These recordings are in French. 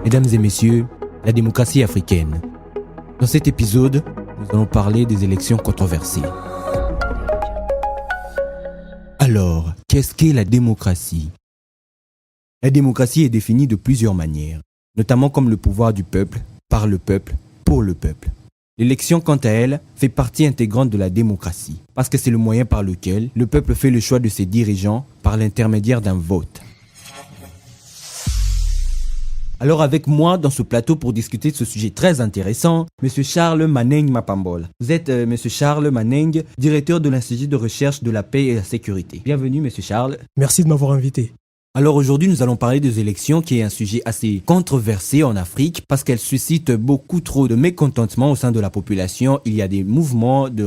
Mesdames et messieurs, la démocratie africaine. Dans cet épisode, nous allons parler des élections controversées. Alors, qu'est-ce qu'est la démocratie? La démocratie est définie de plusieurs manières, notamment comme le pouvoir du peuple, par le peuple, pour le peuple. L'élection, quant à elle, fait partie intégrante de la démocratie, parce que c'est le moyen par lequel le peuple fait le choix de ses dirigeants par l'intermédiaire d'un vote. Alors avec moi dans ce plateau pour discuter de ce sujet très intéressant, M. Charles Maneng Mapambol. Vous êtes M. Charles Maneng, directeur de l'Institut de recherche de la paix et la sécurité. Bienvenue M. Charles. Merci de m'avoir invité. Alors aujourd'hui nous allons parler des élections qui est un sujet assez controversé en Afrique parce qu'elle suscite beaucoup trop de mécontentement au sein de la population. Il y a des mouvements de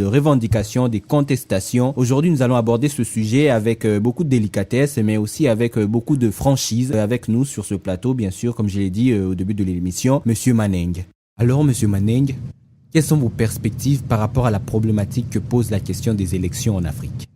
revendication, des contestations. Aujourd'hui nous allons aborder ce sujet avec beaucoup de délicatesse mais aussi avec beaucoup de franchise. Avec nous sur ce plateau bien sûr comme je l'ai dit au début de l'émission, Monsieur Maneng. Alors Monsieur Maneng, quelles sont vos perspectives par rapport à la problématique que pose la question des élections en Afrique ?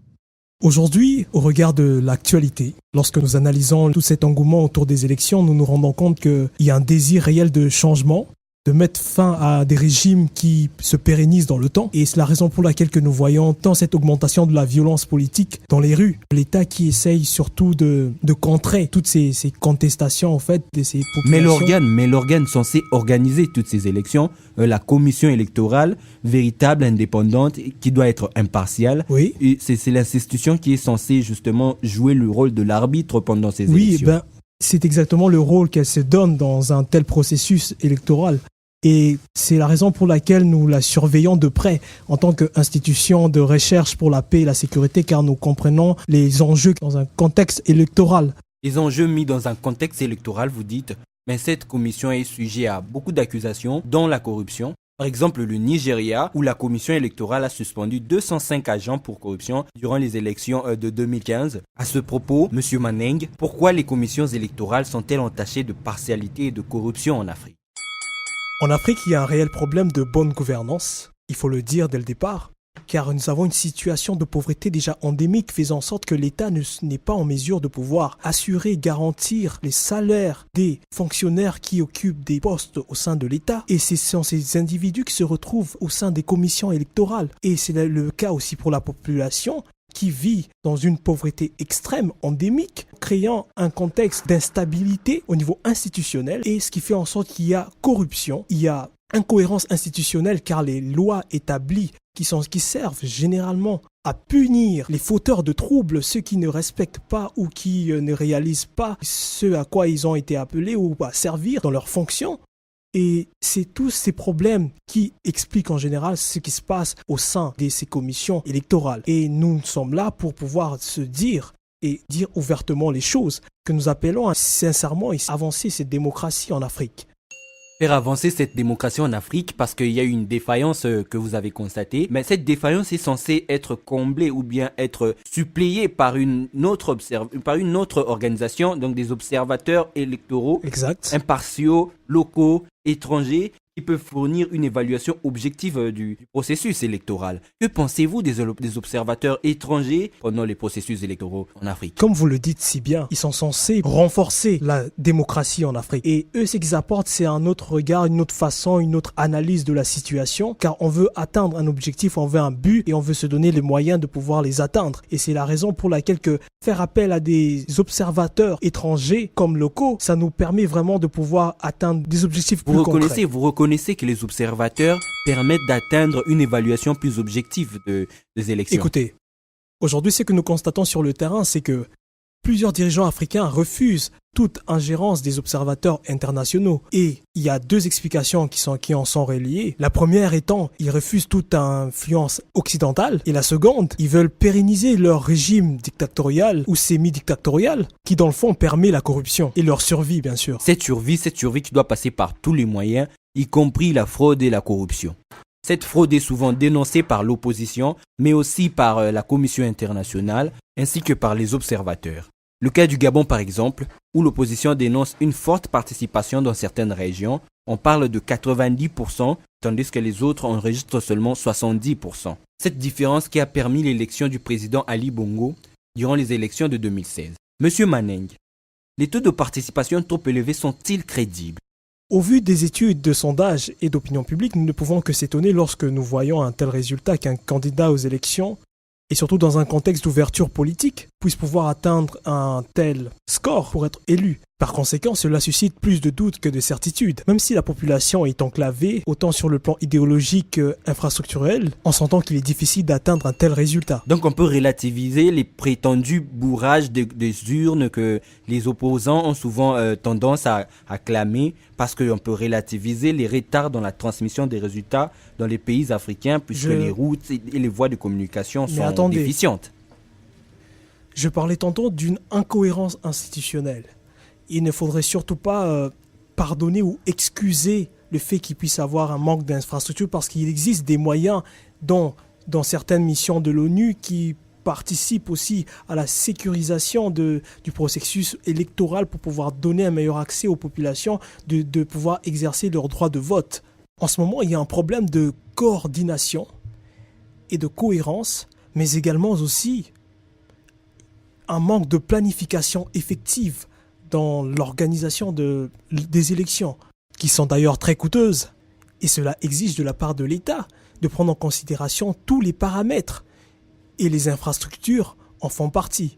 Aujourd'hui, au regard de l'actualité, lorsque nous analysons tout cet engouement autour des élections, nous nous rendons compte qu'il y a un désir réel de changement, de mettre fin à des régimes qui se pérennisent dans le temps. Et c'est la raison pour laquelle que nous voyons tant cette augmentation de la violence politique dans les rues. L'État qui essaye surtout de contrer toutes ces contestations en fait de ces populations. Mais l'organe censé organiser toutes ces élections, la commission électorale véritable, indépendante, qui doit être impartiale, oui. Et c'est l'institution qui est censée justement jouer le rôle de l'arbitre pendant ces élections. Oui, c'est exactement le rôle qu'elle se donne dans un tel processus électoral. Et c'est la raison pour laquelle nous la surveillons de près en tant qu'institution de recherche pour la paix et la sécurité, car nous comprenons les enjeux dans un contexte électoral. Les enjeux mis dans un contexte électoral, vous dites, mais cette commission est sujet à beaucoup d'accusations, dont la corruption. Par exemple, le Nigeria, où la commission électorale a suspendu 205 agents pour corruption durant les élections de 2015. À ce propos, M. Maneng, pourquoi les commissions électorales sont-elles entachées de partialité et de corruption en Afrique? En Afrique, il y a un réel problème de bonne gouvernance, il faut le dire dès le départ, car nous avons une situation de pauvreté déjà endémique faisant en sorte que l'État n'est pas en mesure de pouvoir assurer, garantir les salaires des fonctionnaires qui occupent des postes au sein de l'État. Et ce sont ces individus qui se retrouvent au sein des commissions électorales. Et c'est le cas aussi pour la population qui vit dans une pauvreté extrême, endémique, créant un contexte d'instabilité au niveau institutionnel et ce qui fait en sorte qu'il y a corruption, il y a incohérence institutionnelle car les lois établies qui servent généralement à punir les fauteurs de troubles, ceux qui ne respectent pas ou qui ne réalisent pas ce à quoi ils ont été appelés ou à servir dans leurs fonctions. Et c'est tous ces problèmes qui expliquent en général ce qui se passe au sein de ces commissions électorales. Et nous sommes là pour pouvoir se dire et dire ouvertement les choses que nous appelons à sincèrement avancer cette démocratie en Afrique. Faire avancer cette démocratie en Afrique parce qu'il y a eu une défaillance que vous avez constatée. Mais cette défaillance est censée être comblée ou bien être suppléée par une autre organisation, donc des observateurs électoraux, exact, impartiaux, locaux, étrangers, qui peuvent fournir une évaluation objective du processus électoral. Que pensez-vous des observateurs étrangers pendant les processus électoraux en Afrique? Comme vous le dites si bien, ils sont censés renforcer la démocratie en Afrique. Et eux, ce qu'ils apportent, c'est un autre regard, une autre façon, une autre analyse de la situation, car on veut atteindre un objectif, on veut un but et on veut se donner les moyens de pouvoir les atteindre. Et c'est la raison pour laquelle que faire appel à des observateurs étrangers comme locaux, ça nous permet vraiment de pouvoir atteindre des objectifs plus concrets. Vous reconnaissez que les observateurs permettent d'atteindre une évaluation plus objective des élections? Écoutez, aujourd'hui, ce que nous constatons sur le terrain, c'est que plusieurs dirigeants africains refusent toute ingérence des observateurs internationaux. Et il y a deux explications qui en sont reliées. La première étant, ils refusent toute influence occidentale. Et la seconde, ils veulent pérenniser leur régime dictatorial ou semi-dictatorial qui, dans le fond, permet la corruption et leur survie, bien sûr. Cette survie qui doit passer par tous les moyens, y compris la fraude et la corruption. Cette fraude est souvent dénoncée par l'opposition, mais aussi par la Commission internationale, ainsi que par les observateurs. Le cas du Gabon par exemple, où l'opposition dénonce une forte participation dans certaines régions, on parle de 90%, tandis que les autres enregistrent seulement 70%. Cette différence qui a permis l'élection du président Ali Bongo durant les élections de 2016. Monsieur Maneng, les taux de participation trop élevés sont-ils crédibles? Au vu des études de sondage et d'opinion publique, nous ne pouvons que s'étonner lorsque nous voyons un tel résultat qu'un candidat aux élections, et surtout dans un contexte d'ouverture politique, puisse pouvoir atteindre un tel score pour être élu. Par conséquent, cela suscite plus de doutes que de certitudes. Même si la population est enclavée, autant sur le plan idéologique qu'infrastructurel, on s'entend qu'il est difficile d'atteindre un tel résultat. Donc on peut relativiser les prétendus bourrages des urnes que les opposants ont souvent tendance à clamer, parce qu'on peut relativiser les retards dans la transmission des résultats dans les pays africains, puisque les routes et les voies de communication sont déficientes. Je parlais tantôt d'une incohérence institutionnelle. Il ne faudrait surtout pas pardonner ou excuser le fait qu'il puisse avoir un manque d'infrastructure, parce qu'il existe des moyens dans certaines missions de l'ONU qui participent aussi à la sécurisation du processus électoral pour pouvoir donner un meilleur accès aux populations de pouvoir exercer leur droit de vote. En ce moment, il y a un problème de coordination et de cohérence, mais également aussi un manque de planification effective dans l'organisation des élections, qui sont d'ailleurs très coûteuses. Et cela exige de la part de l'État de prendre en considération tous les paramètres. Et les infrastructures en font partie.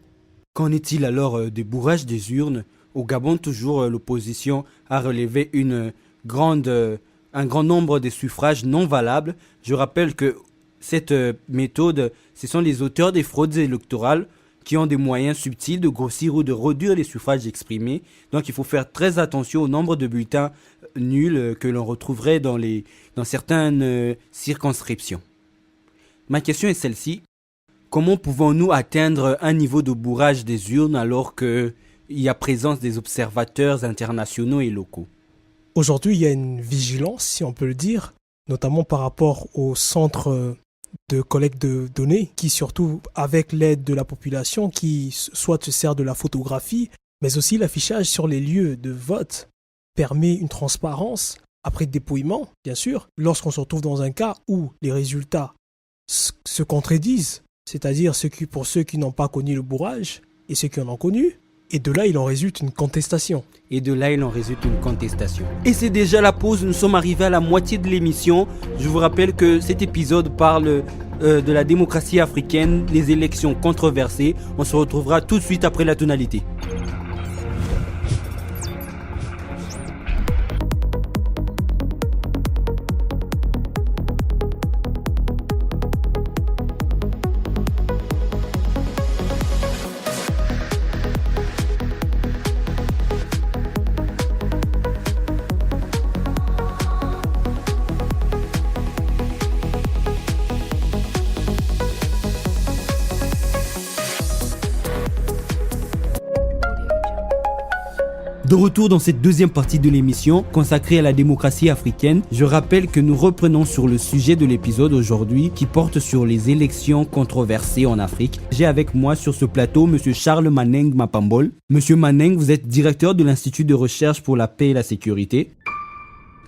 Qu'en est-il alors des bourrages des urnes? Au Gabon, toujours, l'opposition a relevé un grand nombre de suffrages non valables. Je rappelle que cette méthode, ce sont les auteurs des fraudes électorales qui ont des moyens subtils de grossir ou de réduire les suffrages exprimés. Donc il faut faire très attention au nombre de bulletins nuls que l'on retrouverait dans certaines circonscriptions. Ma question est celle-ci. Comment pouvons-nous atteindre un niveau de bourrage des urnes alors qu'il y a présence des observateurs internationaux et locaux? Aujourd'hui, il y a une vigilance, si on peut le dire, notamment par rapport au centre de collecte de données, qui surtout avec l'aide de la population, qui soit se sert de la photographie, mais aussi l'affichage sur les lieux de vote, permet une transparence après dépouillement, bien sûr, lorsqu'on se retrouve dans un cas où les résultats se contredisent, c'est-à-dire pour ceux qui n'ont pas connu le bourrage et ceux qui en ont connu. Et de là, il en résulte une contestation. Et c'est déjà la pause, nous sommes arrivés à la moitié de l'émission. Je vous rappelle que cet épisode parle de la démocratie africaine, les élections controversées. On se retrouvera tout de suite après la tonalité. De retour dans cette deuxième partie de l'émission consacrée à la démocratie africaine, je rappelle que nous reprenons sur le sujet de l'épisode aujourd'hui qui porte sur les élections controversées en Afrique. J'ai avec moi sur ce plateau M. Charles Maneng Mapambol. Monsieur Maneng, vous êtes directeur de l'Institut de recherche pour la paix et la sécurité.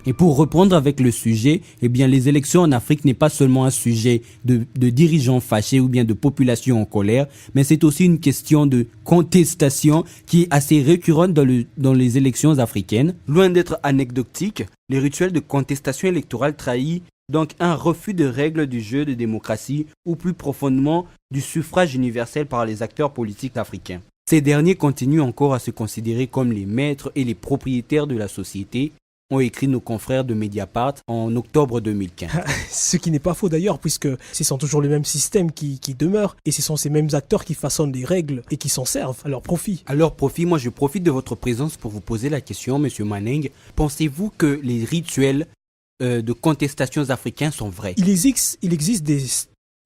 Et pour reprendre avec le sujet, eh bien, les élections en Afrique n'est pas seulement un sujet de dirigeants fâchés ou bien de population en colère, mais c'est aussi une question de contestation qui est assez récurrente dans les élections africaines. Loin d'être anecdotique, les rituels de contestation électorale trahissent donc un refus de règles du jeu de démocratie ou plus profondément du suffrage universel par les acteurs politiques africains. Ces derniers continuent encore à se considérer comme les maîtres et les propriétaires de la société, ont écrit nos confrères de Mediapart en octobre 2015. Ce qui n'est pas faux d'ailleurs, puisque ce sont toujours les mêmes systèmes qui demeurent, et ce sont ces mêmes acteurs qui façonnent les règles et qui s'en servent à leur profit. À leur profit, moi je profite de votre présence pour vous poser la question, Monsieur Maneng. Pensez-vous que les rituels de contestation africains sont vrais? Il existe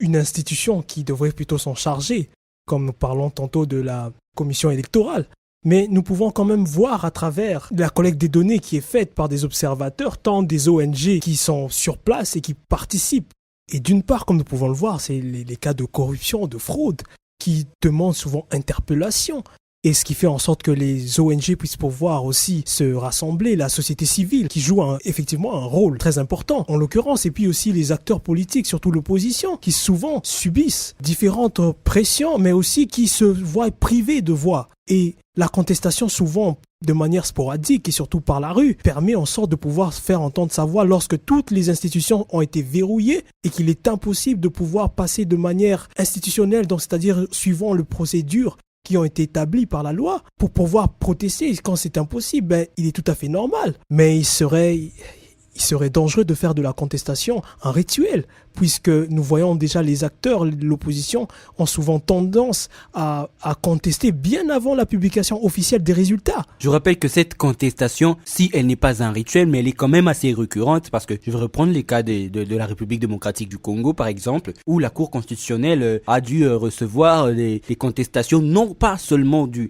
une institution qui devrait plutôt s'en charger, comme nous parlons tantôt de la commission électorale. Mais nous pouvons quand même voir à travers la collecte des données qui est faite par des observateurs, tant des ONG qui sont sur place et qui participent. Et d'une part, comme nous pouvons le voir, c'est les cas de corruption, de fraude, qui demandent souvent interpellation. Et ce qui fait en sorte que les ONG puissent pouvoir aussi se rassembler, la société civile qui joue effectivement un rôle très important en l'occurrence, et puis aussi les acteurs politiques, surtout l'opposition, qui souvent subissent différentes pressions, mais aussi qui se voient privés de voix. Et la contestation, souvent de manière sporadique et surtout par la rue, permet en sorte de pouvoir faire entendre sa voix lorsque toutes les institutions ont été verrouillées et qu'il est impossible de pouvoir passer de manière institutionnelle, donc c'est-à-dire suivant les procédures qui ont été établis par la loi pour pouvoir protester. Quand c'est impossible, il est tout à fait normal. Mais il serait dangereux de faire de la contestation un rituel, puisque nous voyons déjà les acteurs, l'opposition, ont souvent tendance à contester bien avant la publication officielle des résultats. Je rappelle que cette contestation, si elle n'est pas un rituel, mais elle est quand même assez récurrente, parce que je vais reprendre les cas de la République démocratique du Congo, par exemple, où la Cour constitutionnelle a dû recevoir des contestations, non pas seulement du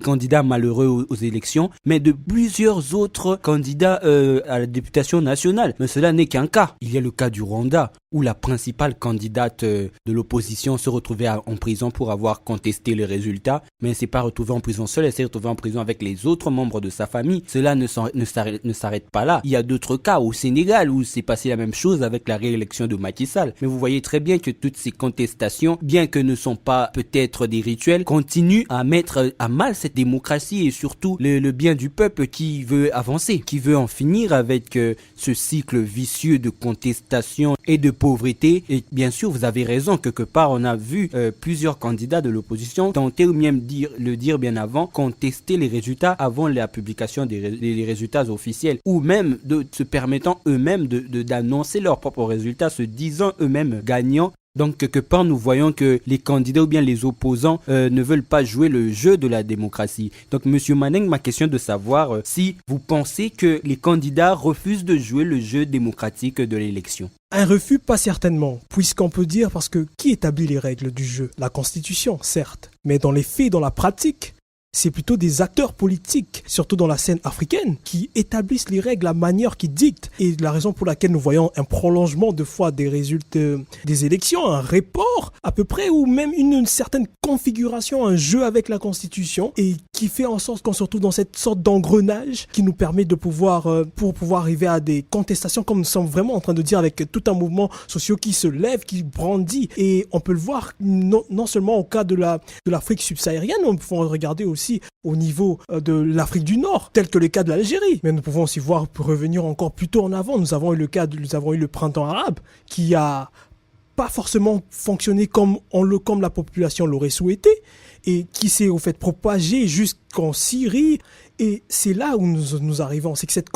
candidat malheureux aux élections, mais de plusieurs autres candidats à la députation nationale. Mais cela n'est qu'un cas. Il y a le cas du Rwanda, où la principale candidate de l'opposition se retrouvait en prison pour avoir contesté les résultats, mais elle ne s'est pas retrouvée en prison seule, elle s'est retrouvée en prison avec les autres membres de sa famille. Cela ne s'arrête pas là. Il y a d'autres cas au Sénégal où c'est passé la même chose avec la réélection de Macky Sall. Mais vous voyez très bien que toutes ces contestations, bien que ne sont pas peut-être des rituels, continuent à mettre à mal cette démocratie et surtout le bien du peuple qui veut avancer, qui veut en finir avec ce cycle vicieux de contestation et de pauvreté. Et bien sûr, vous avez raison, quelque part on a vu plusieurs candidats de l'opposition tenter ou même le dire bien avant, contester les résultats avant la publication des résultats officiels, ou même de se permettant eux-mêmes d'annoncer leurs propres résultats, se disant eux-mêmes gagnants. Donc quelque part nous voyons que les candidats ou bien les opposants ne veulent pas jouer le jeu de la démocratie. Donc Monsieur Maneng, ma question est de savoir si vous pensez que les candidats refusent de jouer le jeu démocratique de l'élection. Un refus, pas certainement, puisqu'on peut dire parce que qui établit les règles du jeu? La Constitution, certes, mais dans les faits, dans la pratique, c'est plutôt des acteurs politiques, surtout dans la scène africaine, qui établissent les règles, la manière qui dicte. Et la raison pour laquelle nous voyons un prolongement de fois des résultats des élections, un report à peu près, ou même une certaine configuration, un jeu avec la Constitution, et qui fait en sorte qu'on se retrouve dans cette sorte d'engrenage qui nous permet de pouvoir, pour pouvoir arriver à des contestations, comme nous sommes vraiment en train de dire, avec tout un mouvement social qui se lève, qui brandit. Et on peut le voir non seulement au cas de l'Afrique subsaharienne, on peut regarder aussi au niveau de l'Afrique du Nord, tel que le cas de l'Algérie. Mais nous pouvons aussi voir, pour revenir encore plus tôt en avant, nous avons eu le printemps arabe qui a pas forcément fonctionné comme la population l'aurait souhaité et qui s'est au fait propagé jusqu'en Syrie. Et c'est là où nous arrivons, c'est que cette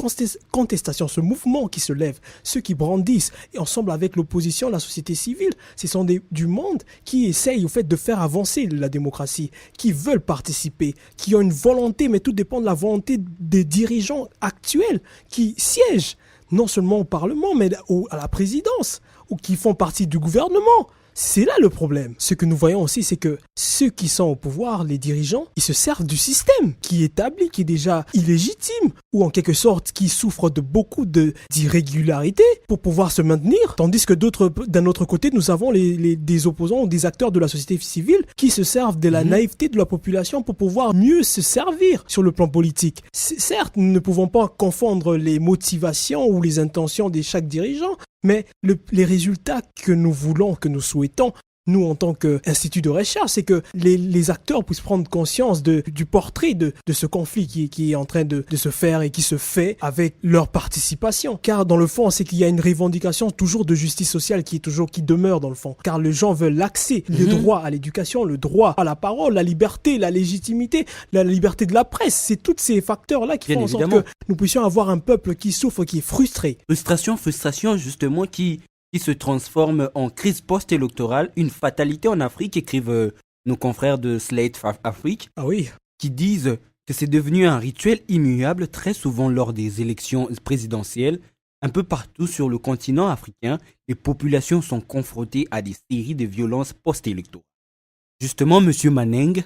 contestation, ce mouvement qui se lève, ceux qui brandissent, et ensemble avec l'opposition, la société civile, ce sont du monde qui essayent au fait de faire avancer la démocratie, qui veulent participer, qui ont une volonté, mais tout dépend de la volonté des dirigeants actuels qui siègent, non seulement au Parlement, mais à la présidence, ou qui font partie du gouvernement. C'est là le problème. Ce que nous voyons aussi, c'est que ceux qui sont au pouvoir, les dirigeants, ils se servent du système qui est établi, qui est déjà illégitime, ou en quelque sorte qui souffre de beaucoup d'irrégularités pour pouvoir se maintenir. Tandis que d'un autre côté, nous avons des opposants ou des acteurs de la société civile qui se servent de la naïveté de la population pour pouvoir mieux se servir sur le plan politique. Certes, nous ne pouvons pas confondre les motivations ou les intentions de chaque dirigeant, mais les résultats que nous voulons, que nous souhaitons, nous en tant qu'institut de recherche, c'est que les acteurs puissent prendre conscience du portrait de ce conflit qui est en train de se faire et qui se fait avec leur participation. Car dans le fond, c'est qu'il y a une revendication toujours de justice sociale qui demeure dans le fond. Car les gens veulent l'accès, le droit à l'éducation, le droit à la parole, la liberté, la légitimité, la liberté de la presse. C'est tous ces facteurs-là qui font en sorte que nous puissions avoir un peuple qui souffre, qui est frustré. Frustration justement qui se transforme en crise post-électorale, une fatalité en Afrique, écrivent nos confrères de Slate Afrique, qui disent que c'est devenu un rituel immuable très souvent lors des élections présidentielles. Un peu partout sur le continent africain, les populations sont confrontées à des séries de violences post-électorales. Justement, Monsieur Maneng,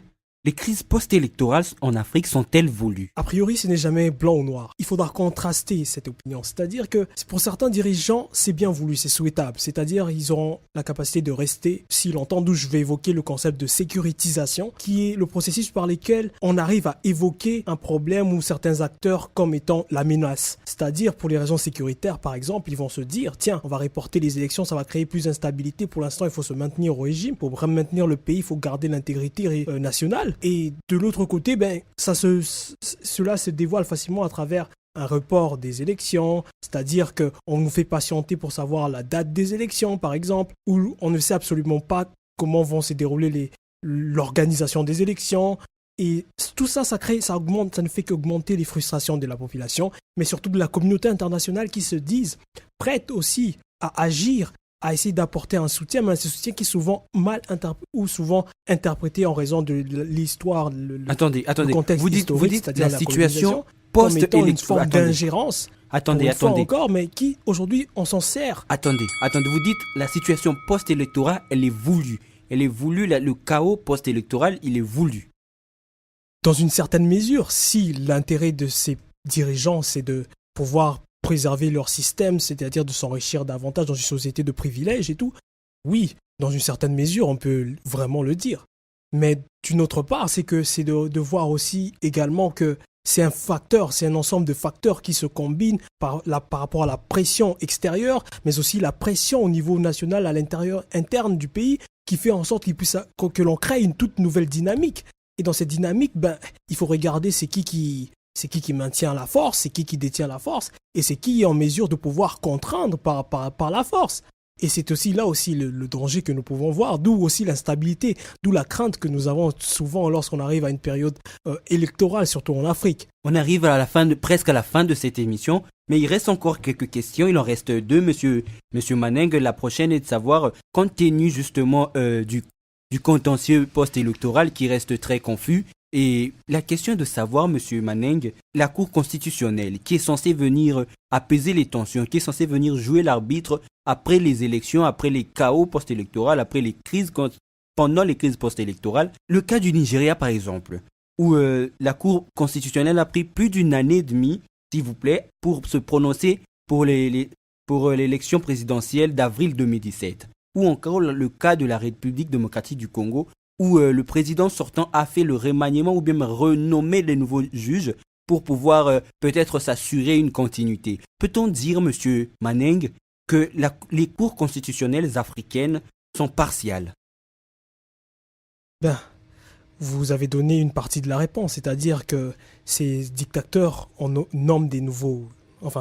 Les crises post-électorales en Afrique sont-elles voulues? A priori, ce n'est jamais blanc ou noir. Il faudra contraster cette opinion. C'est-à-dire que pour certains dirigeants, c'est bien voulu, c'est souhaitable. C'est-à-dire ils auront la capacité de rester si longtemps, d'où je vais évoquer le concept de sécurisation, qui est le processus par lequel on arrive à évoquer un problème ou certains acteurs comme étant la menace. C'est-à-dire pour les raisons sécuritaires, par exemple, ils vont se dire, tiens, on va reporter les élections, ça va créer plus d'instabilité. Pour l'instant, il faut se maintenir au régime. Pour maintenir le pays, il faut garder l'intégrité nationale. Et de l'autre côté, cela se dévoile facilement à travers un report des élections, c'est-à-dire qu'on nous fait patienter pour savoir la date des élections, par exemple, où on ne sait absolument pas comment vont se dérouler l'organisation des élections. Et tout ça, ça ne fait qu'augmenter les frustrations de la population, mais surtout de la communauté internationale qui se disent prêtes aussi à agir, à essayer d'apporter un soutien, mais un soutien qui est souvent souvent interprété en raison de l'histoire, le contexte vous dites historique, la situation post-électorale, une forme d'ingérence, attendez, encore, mais qui aujourd'hui on s'en sert. Attendez, vous dites la situation post-électorale, elle est voulue, le chaos post-électoral, il est voulu. Dans une certaine mesure, si l'intérêt de ces dirigeants, c'est de pouvoir préserver leur système, c'est-à-dire de s'enrichir davantage dans une société de privilèges et tout, oui, dans une certaine mesure, on peut vraiment le dire. Mais d'une autre part, c'est de voir aussi également que c'est un ensemble de facteurs qui se combinent par rapport à la pression extérieure, mais aussi la pression au niveau national, à l'intérieur interne du pays, qui fait en sorte que l'on crée une toute nouvelle dynamique. Et dans cette dynamique, il faut regarder c'est qui maintient la force, c'est qui détient la force, et c'est qui est en mesure de pouvoir contraindre par la force. Et c'est aussi là aussi le danger que nous pouvons voir, d'où aussi l'instabilité, d'où la crainte que nous avons souvent lorsqu'on arrive à une période électorale, surtout en Afrique. On arrive presque à la fin de cette émission, mais il reste encore quelques questions. Il en reste deux, monsieur Maneng. La prochaine est de savoir, compte tenu justement du contentieux post-électoral qui reste très confus, et la question est de savoir, monsieur Maneng, la Cour constitutionnelle qui est censée venir apaiser les tensions, qui est censée venir jouer l'arbitre après les élections, après les chaos post-électoraux, après les crises, pendant les crises post-électorales. Le cas du Nigeria, par exemple, où la Cour constitutionnelle a pris plus d'une année et demie, s'il vous plaît, pour se prononcer pour l'élection présidentielle d'avril 2017. Ou encore le cas de la République démocratique du Congo, où le président sortant a fait le remaniement ou bien renommé les nouveaux juges pour pouvoir peut-être s'assurer une continuité. Peut-on dire, monsieur Maneng, que les cours constitutionnelles africaines sont partiales? Vous avez donné une partie de la réponse, c'est-à-dire que ces dictateurs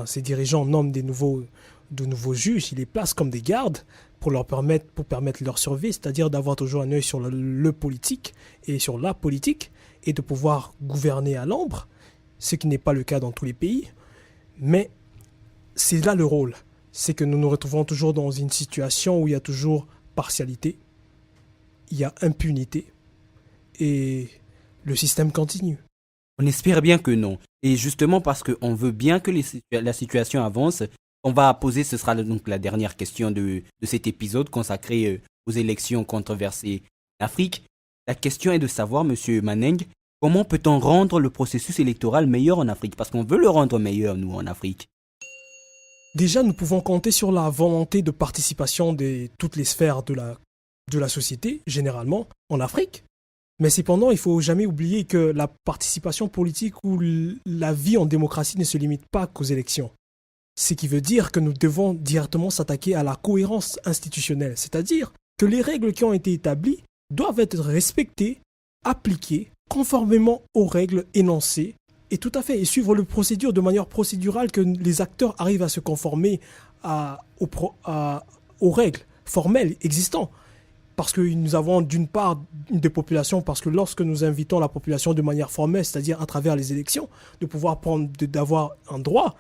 ces dirigeants nomment de nouveaux juges, ils les placent comme des gardes pour permettre leur survie, c'est-à-dire d'avoir toujours un œil sur le politique et sur la politique et de pouvoir gouverner à l'ombre, ce qui n'est pas le cas dans tous les pays. Mais c'est là le rôle, c'est que nous nous retrouvons toujours dans une situation où il y a toujours partialité, il y a impunité et le système continue. On espère bien que non. Et justement parce qu'on veut bien que la situation avance, on va poser, ce sera donc la dernière question de cet épisode consacré aux élections controversées en Afrique. La question est de savoir, monsieur Maneng, comment peut-on rendre le processus électoral meilleur en Afrique? Parce qu'on veut le rendre meilleur, nous, en Afrique. Déjà, nous pouvons compter sur la volonté de participation de toutes les sphères de la société, généralement, en Afrique. Mais cependant, il ne faut jamais oublier que la participation politique ou la vie en démocratie ne se limite pas qu'aux élections. Ce qui veut dire que nous devons directement s'attaquer à la cohérence institutionnelle, c'est-à-dire que les règles qui ont été établies doivent être respectées, appliquées, conformément aux règles énoncées, et tout à fait, et suivre le procédure de manière procédurale, que les acteurs arrivent à se conformer aux règles formelles existantes. Parce que nous avons d'une part des populations, parce que lorsque nous invitons la population de manière formelle, c'est-à-dire à travers les élections, de pouvoir d'avoir un droit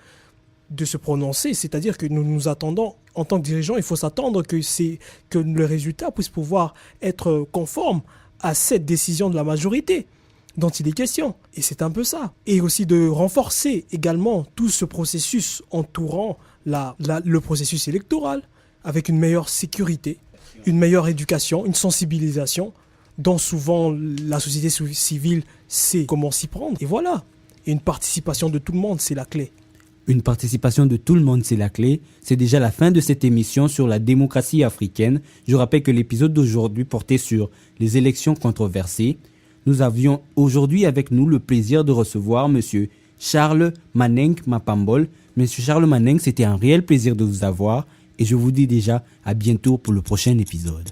de se prononcer, c'est-à-dire que nous nous attendons, en tant que dirigeants, il faut s'attendre que le résultat puisse pouvoir être conforme à cette décision de la majorité dont il est question. Et c'est un peu ça. Et aussi de renforcer également tout ce processus entourant le processus électoral avec une meilleure sécurité, une meilleure éducation, une sensibilisation dont souvent la société civile sait comment s'y prendre. Et voilà, une participation de tout le monde, c'est la clé. Une participation de tout le monde, c'est la clé. C'est déjà la fin de cette émission sur la démocratie africaine. Je rappelle que l'épisode d'aujourd'hui portait sur les élections controversées. Nous avions aujourd'hui avec nous le plaisir de recevoir Monsieur Charles Maneng Mapambol. Monsieur Charles Maneng, c'était un réel plaisir de vous avoir et je vous dis déjà à bientôt pour le prochain épisode.